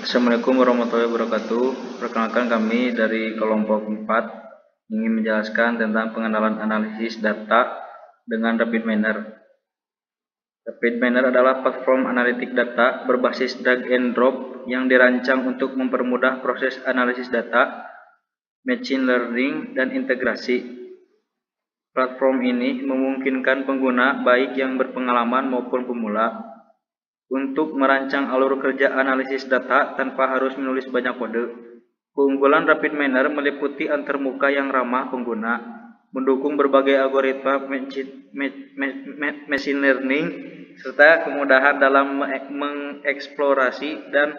Assalamualaikum warahmatullahi wabarakatuh. Perkenalkan kami dari kelompok 4 ingin menjelaskan tentang pengenalan analisis data dengan Rapid Miner. Rapid Miner adalah platform analitik data berbasis drag and drop yang dirancang untuk mempermudah proses analisis data, machine learning, dan integrasi. Platform ini memungkinkan pengguna baik yang berpengalaman maupun pemula untuk merancang alur kerja analisis data tanpa harus menulis banyak kode. Keunggulan Rapid Miner meliputi antarmuka yang ramah pengguna, mendukung berbagai algoritma machine learning, serta kemudahan dalam mengeksplorasi dan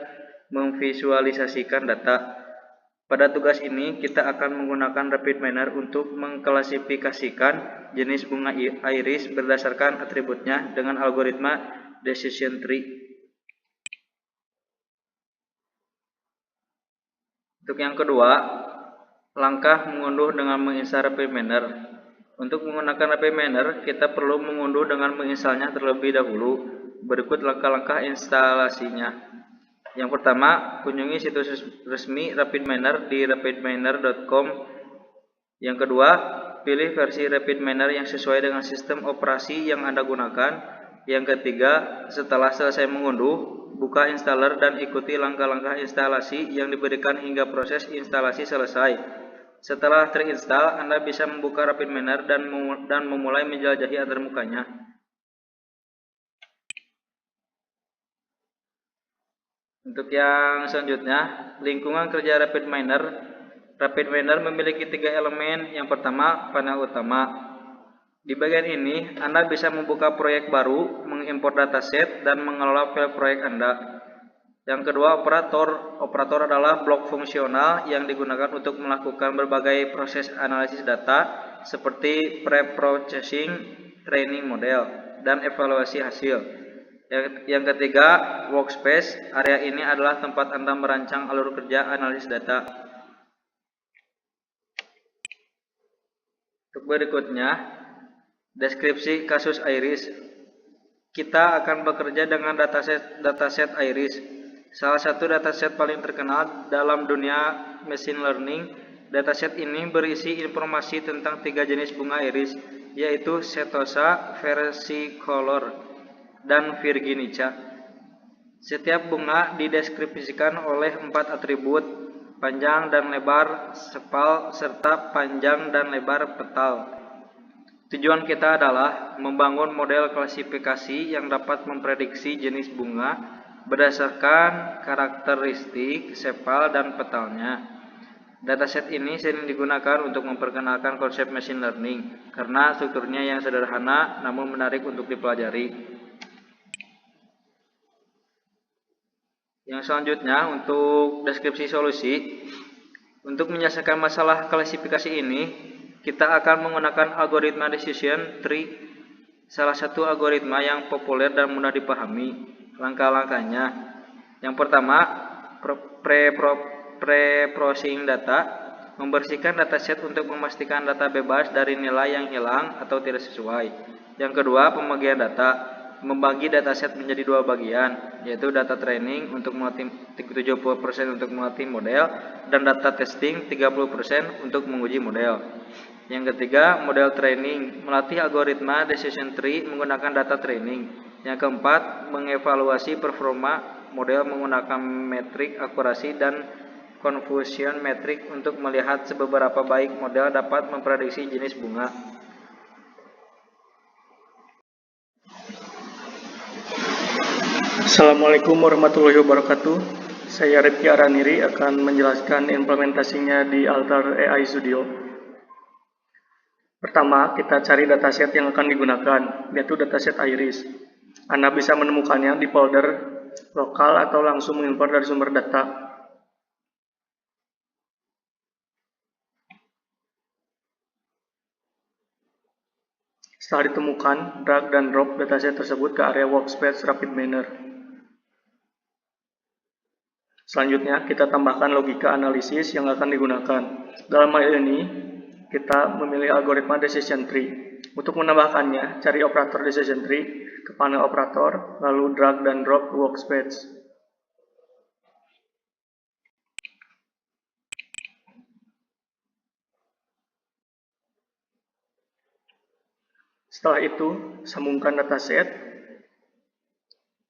memvisualisasikan data. Pada tugas ini, kita akan menggunakan Rapid Miner untuk mengklasifikasikan jenis bunga iris berdasarkan atributnya dengan algoritma decision tree. Untuk yang kedua, langkah mengunduh dengan menginstal Rapid Miner. Untuk menggunakan Rapid Miner, kita perlu mengunduh dengan menginstalnya terlebih dahulu. Berikut langkah-langkah instalasinya. Yang pertama, kunjungi situs resmi Rapid Miner di rapidminer.com. Yang kedua, pilih versi Rapid Miner yang sesuai dengan sistem operasi yang Anda gunakan. Yang ketiga, setelah selesai mengunduh, buka installer dan ikuti langkah-langkah instalasi yang diberikan hingga proses instalasi selesai. Setelah terinstall, Anda bisa membuka Rapid Miner dan memulai menjelajahi antarmukanya. Untuk yang selanjutnya, lingkungan kerja Rapid Miner. Rapid Miner memiliki 3 elemen. Yang pertama, panel utama. Di bagian ini, Anda bisa membuka proyek baru, mengimpor dataset, dan mengelola file proyek Anda. Yang kedua, operator. Operator adalah blok fungsional yang digunakan untuk melakukan berbagai proses analisis data, seperti pre-processing, training model, dan evaluasi hasil. Yang ketiga, workspace. Area ini adalah tempat Anda merancang alur kerja analisis data. Untuk berikutnya, deskripsi kasus iris. Kita akan bekerja dengan dataset iris. Salah satu dataset paling terkenal dalam dunia machine learning. Dataset ini berisi informasi tentang 3 jenis bunga iris, yaitu Setosa, versicolor, dan virginica. Setiap bunga dideskripsikan oleh 4 atribut: panjang dan lebar sepal serta panjang dan lebar petal. Tujuan kita adalah membangun model klasifikasi yang dapat memprediksi jenis bunga berdasarkan karakteristik sepal dan petalnya. Dataset ini sering digunakan untuk memperkenalkan konsep machine learning karena strukturnya yang sederhana namun menarik untuk dipelajari. Yang selanjutnya, untuk deskripsi solusi. Untuk menyelesaikan masalah klasifikasi ini, kita akan menggunakan algoritma decision tree, salah satu algoritma yang populer dan mudah dipahami. Langkah-langkahnya. Yang pertama, pre-processing data. Membersihkan dataset untuk memastikan data bebas dari nilai yang hilang atau tidak sesuai. Yang kedua, pembagian data. Membagi dataset menjadi 2 bagian, yaitu data training untuk melatih 70% untuk melatih model dan data testing 30% untuk menguji model. Yang ketiga, model training, melatih algoritma decision tree menggunakan data training. Yang keempat, mengevaluasi performa model menggunakan metrik akurasi dan confusion metrik untuk melihat seberapa baik model dapat memprediksi jenis bunga. Assalamualaikum warahmatullahi wabarakatuh. Saya Rifki Araniri akan menjelaskan implementasinya di Altar AI Studio. Pertama, kita cari dataset yang akan digunakan, yaitu dataset iris. Anda bisa menemukannya di folder lokal atau langsung mengimpor dari sumber data. Setelah ditemukan, drag dan drop dataset tersebut ke area workspace Rapid Miner. Selanjutnya, kita tambahkan logika analisis yang akan digunakan. Dalam hal ini, kita memilih algoritma decision tree. Untuk menambahkannya, cari operator decision tree ke panel operator, lalu drag dan drop ke workspace. Setelah itu, sambungkan dataset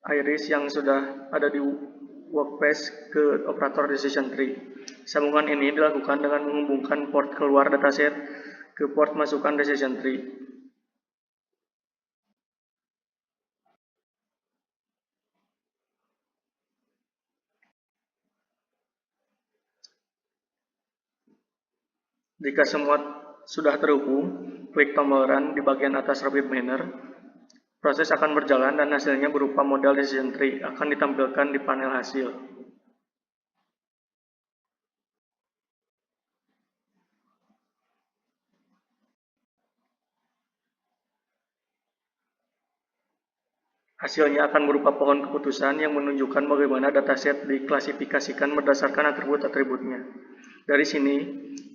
iris yang sudah ada di workspace ke operator decision tree. Sambungan ini dilakukan dengan menghubungkan port keluar dataset ke port masukan decision tree. Jika semua sudah terhubung, klik tombol Run di bagian atas RapidMiner. Proses akan berjalan dan hasilnya berupa model decision tree akan ditampilkan di panel hasil. Hasilnya akan berupa pohon keputusan yang menunjukkan bagaimana dataset diklasifikasikan berdasarkan atribut-atributnya. Dari sini,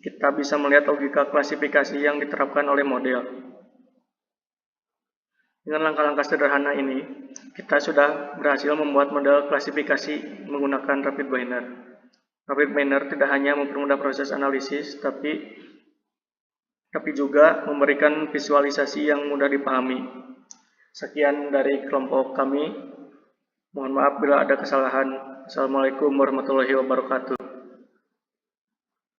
kita bisa melihat logika klasifikasi yang diterapkan oleh model. Dengan langkah-langkah sederhana ini, kita sudah berhasil membuat model klasifikasi menggunakan RapidMiner. RapidMiner tidak hanya mempermudah proses analisis, tapi juga memberikan visualisasi yang mudah dipahami. Sekian dari kelompok kami. Mohon maaf bila ada kesalahan. Assalamualaikum warahmatullahi wabarakatuh.